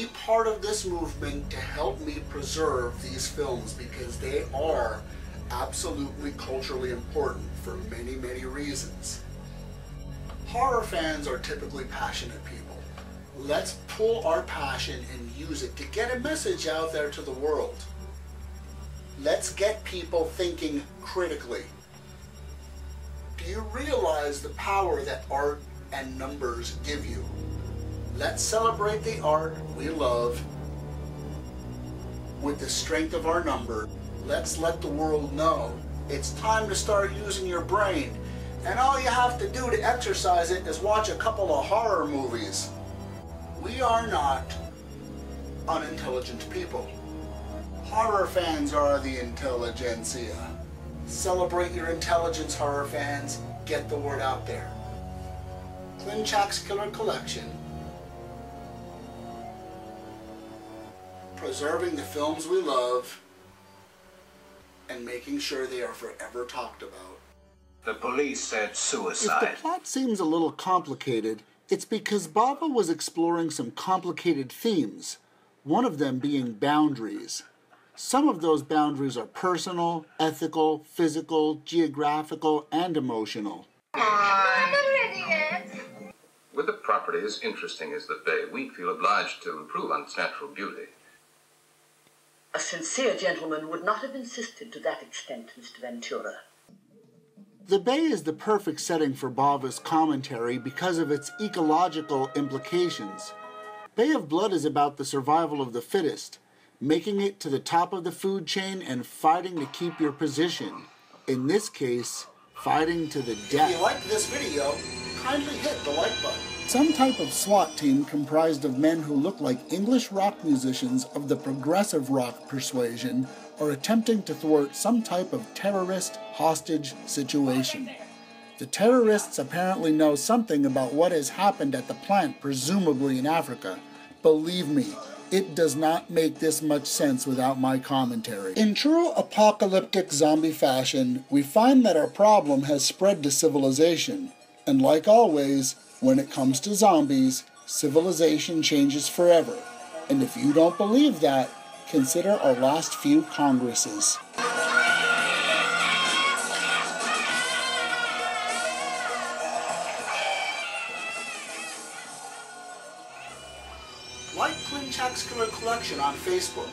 be part of this movement to help me preserve these films, because they are absolutely culturally important for many, many reasons. Horror fans are typically passionate people. Let's pull our passion and use it to get a message out there to the world. Let's get people thinking critically. Do you realize the power that art and numbers give you? Let's celebrate the art we love with the strength of our number. Let's let the world know it's time to start using your brain. And all you have to do to exercise it is watch a couple of horror movies. We are not unintelligent people. Horror fans are the intelligentsia. Celebrate your intelligence, horror fans. Get the word out there. Klimczak's Killer Collection. Preserving the films we love and making sure they are forever talked about. The police said suicide. If the plot seems a little complicated, it's because Bava was exploring some complicated themes, one of them being boundaries. Some of those boundaries are personal, ethical, physical, geographical, and emotional. I'm not ready yet. With a property as interesting as the Bay, we feel obliged to improve on its natural beauty. A sincere gentleman would not have insisted to that extent, Mr. Ventura. The Bay is the perfect setting for Bava's commentary because of its ecological implications. Bay of Blood is about the survival of the fittest, making it to the top of the food chain and fighting to keep your position. In this case, fighting to the death. If you like this video, kindly hit the like button. Some type of SWAT team comprised of men who look like English rock musicians of the progressive rock persuasion are attempting to thwart some type of terrorist hostage situation. The terrorists apparently know something about what has happened at the plant, presumably in Africa. Believe me, it does not make this much sense without my commentary. In true apocalyptic zombie fashion, we find that our problem has spread to civilization. And like always, when it comes to zombies, civilization changes forever. And if you don't believe that, consider our last few Congresses. Like Klimczak's Killer Collection on Facebook.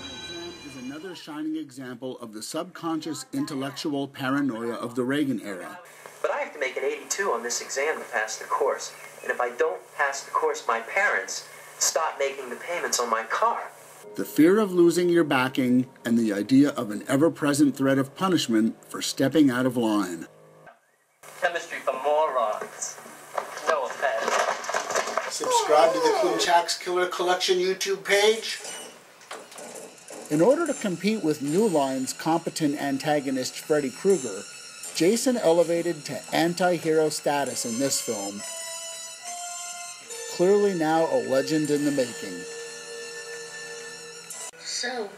Is another shining example of the subconscious intellectual paranoia of the Reagan era. But I have to make an 82 on this exam to pass the course. And if I don't pass the course, my parents stop making the payments on my car. The fear of losing your backing and the idea of an ever-present threat of punishment for stepping out of line. Chemistry for morons. No offense. Subscribe to the Klimczak's Killer Collection YouTube page. In order to compete with New Line's competent antagonist Freddy Krueger, Jason elevated to anti-hero status in this film. Clearly now a legend in the making. So,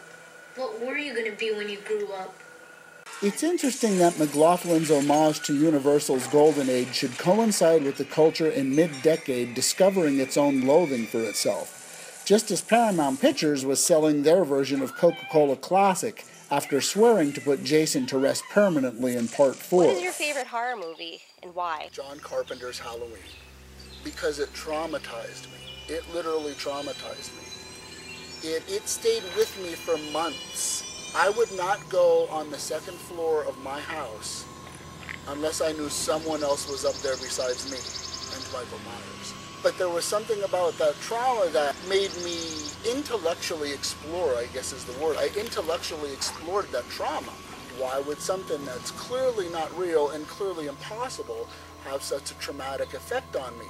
what were you going to be when you grew up? It's interesting that McLaughlin's homage to Universal's Golden Age should coincide with the culture in mid-decade discovering its own loathing for itself, just as Paramount Pictures was selling their version of Coca-Cola Classic after swearing to put Jason to rest permanently in Part 4. What is your favorite horror movie, and why? John Carpenter's Halloween. Because it traumatized me. It literally traumatized me. It stayed with me for months. I would not go on the second floor of my house unless I knew someone else was up there besides me and Michael Myers. But there was something about that trauma that made me intellectually explore, I guess is the word. I intellectually explored that trauma. Why would something that's clearly not real and clearly impossible have such a traumatic effect on me?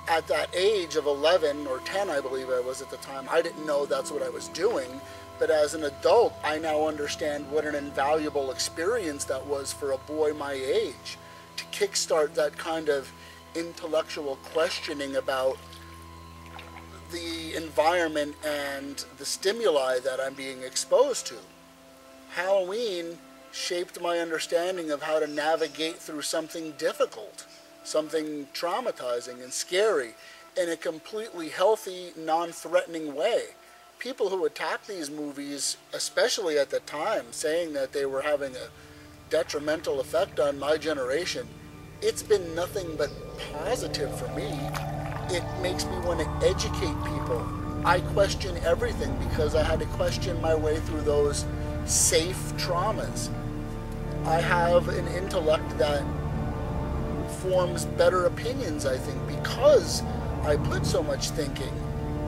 At that age of 11 or 10, I believe I was at the time, I didn't know that's what I was doing. But as an adult, I now understand what an invaluable experience that was for a boy my age, to kickstart that kind of intellectual questioning about the environment and the stimuli that I'm being exposed to. Halloween shaped my understanding of how to navigate through something difficult, something traumatizing and scary, in a completely healthy, non-threatening way. people who attack these movies, especially at the time, saying that they were having a detrimental effect on my generation, it's been nothing but positive for me. It makes me want to educate people. I question everything because I had to question my way through those safe traumas. I have an intellect that forms better opinions, I think, because I put so much thinking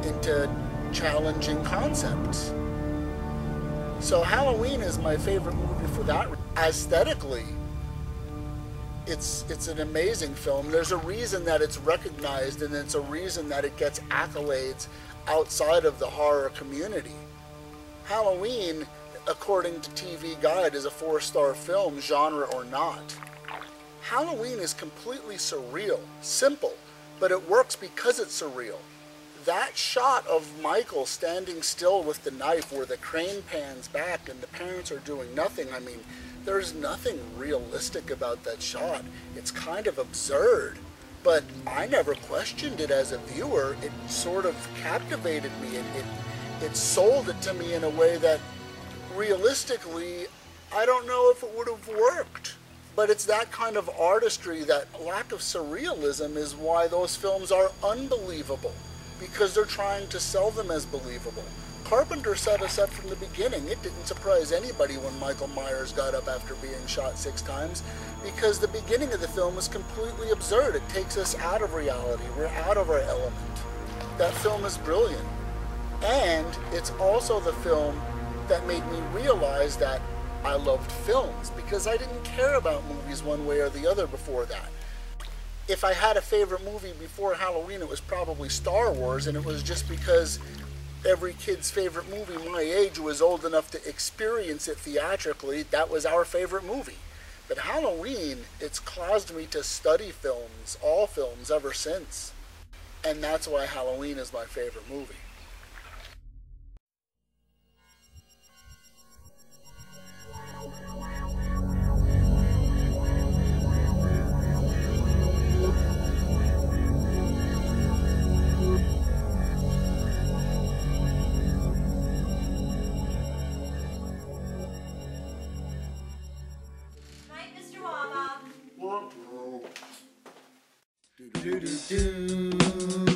into challenging concepts. So Halloween is my favorite movie for that. Aesthetically, it's an amazing film. There's a reason that it's recognized, and it's a reason that it gets accolades outside of the horror community. Halloween, according to TV Guide, is a 4-star film, genre or not. Halloween is completely surreal, simple, but it works because it's surreal. That shot of Michael standing still with the knife where the crane pans back and the parents are doing nothing, I mean, there's nothing realistic about that shot. It's kind of absurd, but I never questioned it as a viewer. It sort of captivated me, and it sold it to me in a way that realistically, I don't know if it would have worked. But it's that kind of artistry, that lack of surrealism, is why those films are unbelievable, because they're trying to sell them as believable. Carpenter set us up from the beginning. It didn't surprise anybody when Michael Myers got up after being shot 6 times, because the beginning of the film is completely absurd. It takes us out of reality. We're out of our element. That film is brilliant. And it's also the film that made me realize that I loved films, because I didn't care about movies one way or the other before that. If I had a favorite movie before Halloween, it was probably Star Wars, and it was just because every kid's favorite movie my age was old enough to experience it theatrically. That was our favorite movie. But Halloween, it's caused me to study films, all films, ever since. And that's why Halloween is my favorite movie. Do do do do.